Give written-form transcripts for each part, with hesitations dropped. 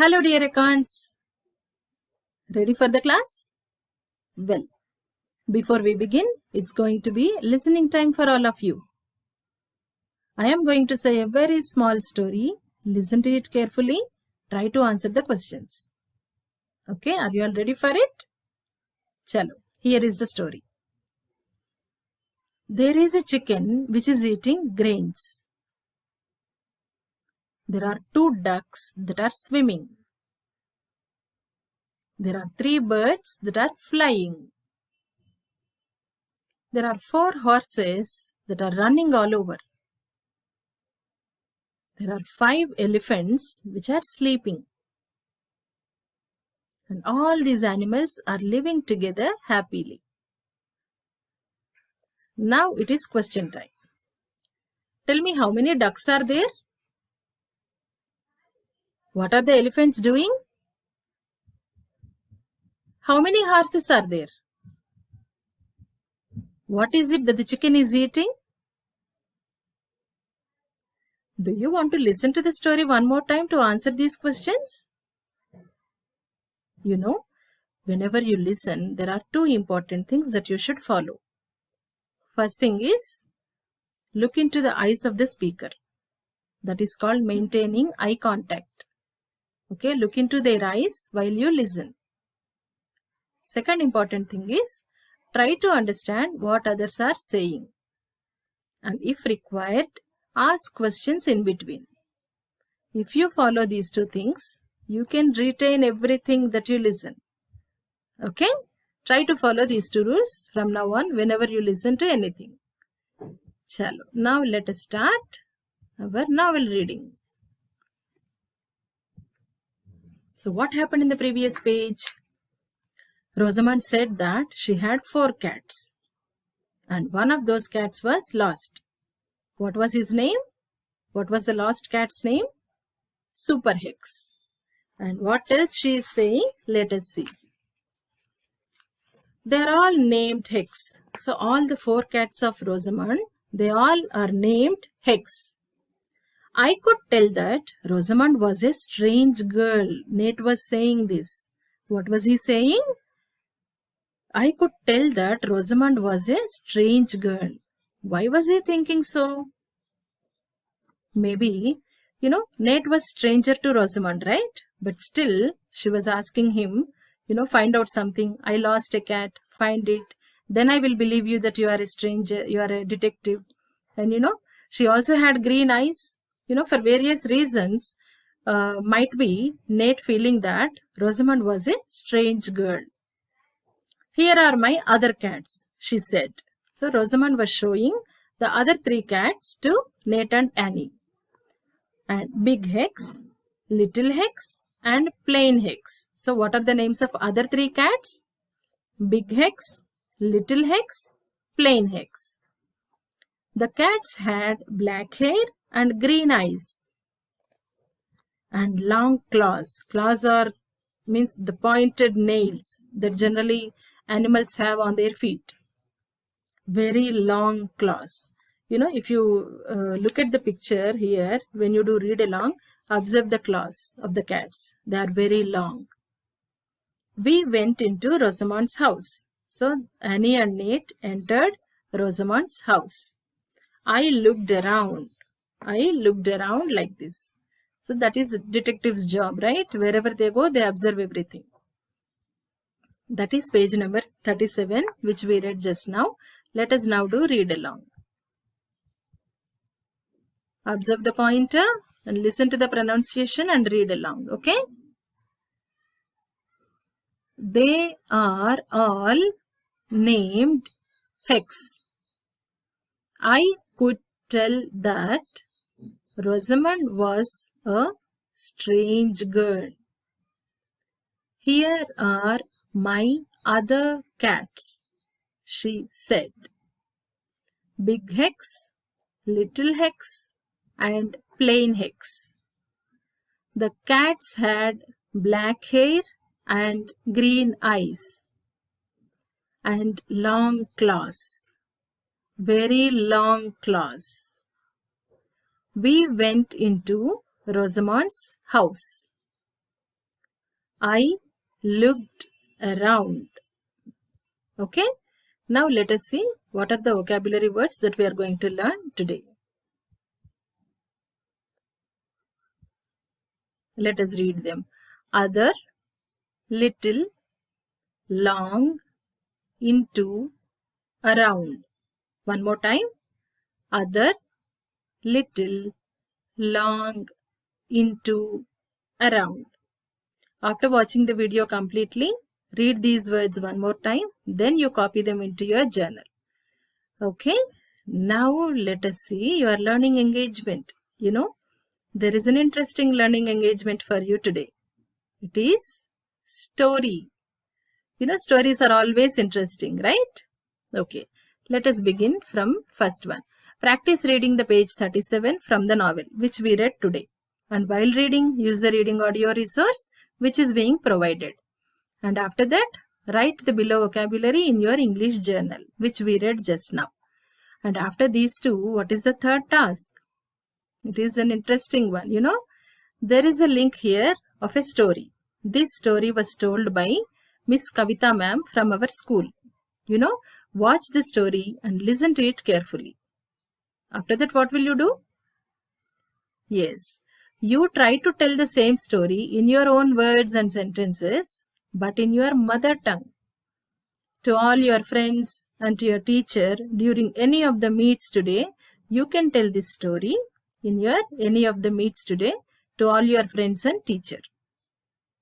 Hello, dear accounts. Ready for the class? Well, before we begin, it's going to be listening time for all of you. I am going to say a very small story. Listen to it carefully. Try to answer the questions. Okay, are you all ready for it? Chalo, here is the story. There is a chicken which is eating grains. There are 2 ducks that are swimming. There are 3 birds that are flying. There are 4 horses that are running all over. There are 5 elephants which are sleeping. And all these animals are living together happily. Now it is question time. Tell me, how many ducks are there? What are the elephants doing? How many horses are there? What is it that the chicken is eating? Do you want to listen to the story one more time to answer these questions? You know, whenever you listen, there are 2 important things that you should follow. First thing is, look into the eyes of the speaker. That is called maintaining eye contact. Okay, look into their eyes while you listen. Second important thing is, try to understand what others are saying. And if required, ask questions in between. If you follow these 2 things, you can retain everything that you listen. Okay? Try to follow these 2 rules from now on whenever you listen to anything. Chalo. Now let us start our novel reading. So what happened in the previous page? Rosamond said that she had 4 cats. And one of those cats was lost. What was his name? What was the lost cat's name? Super Hex. And what else she is saying? Let us see. They are all named Hex. So all the 4 cats of Rosamond, they all are named Hex. I could tell that Rosamond was a strange girl. Nate was saying this. What was he saying? I could tell that Rosamond was a strange girl. Why was he thinking so? Maybe, Nate was stranger to Rosamond, right? But still, she was asking him, find out something. I lost a cat, find it. Then I will believe you that you are a stranger, you are a detective. And, she also had green eyes. For various reasons, might be Nate feeling that Rosamond was a strange girl. Here are my other cats, she said. So Rosamond was showing the other 3 cats to Nate and Annie. And Big Hex, Little Hex, and Plain Hex. So what are the names of other 3 cats? Big Hex, Little Hex, Plain Hex. The cats had black hair and green eyes. And long claws. Claws means the pointed nails that generally animals have on their feet. Very long claws. If you look at the picture here, when you do read along, observe the claws of the cats. They are very long. We went into Rosamond's house. So Annie and Nate entered Rosamond's house. I looked around like this. So that is the detective's job, right? Wherever they go, they observe everything. That is page number 37, which we read just now. Let us now do read along. Observe the pointer and listen to the pronunciation and read along, okay? They are all named Hex. I could tell that Rosamond was a strange girl. Here are my other cats, she said. Big Hex, Little Hex, and Plain Hex. The cats had black hair and green eyes and long claws, very long claws. We went into Rosamond's house. I looked around. Okay. Now let us see what are the vocabulary words that we are going to learn today. Let us read them. Other, little, long, into, around. One more time. Other, little, long, into, around. After watching the video completely, read these words one more time. Then you copy them into your journal. Okay. Now let us see your learning engagement. There is an interesting learning engagement for you today. It is story. Stories are always interesting, right? Okay. Let us begin from first one. Practice reading the page 37 from the novel, which we read today. And while reading, use the reading audio resource, which is being provided. And after that, write the below vocabulary in your English journal, which we read just now. And after these two, what is the third task? It is an interesting one. There is a link here of a story. This story was told by Miss Kavita ma'am from our school. Watch the story and listen to it carefully. After that, what will you do? Yes, you try to tell the same story in your own words and sentences, but in your mother tongue. To all your friends and to your teacher during any of the meets today, you can tell this story in any of the meets today to all your friends and teacher.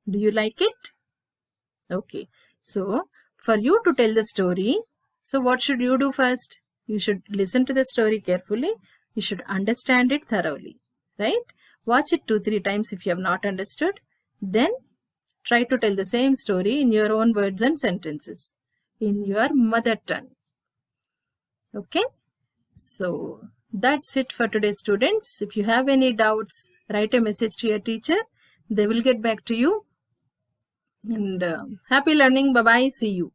Do you like it? Okay. So, for you to tell the story, so what should you do first? You should listen to the story carefully. You should understand it thoroughly, right? Watch it 2-3 times if you have not understood. Then try to tell the same story in your own words and sentences, in your mother tongue. Okay? So, that's it for today, students. If you have any doubts, write a message to your teacher. They will get back to you. And happy learning. Bye-bye. See you.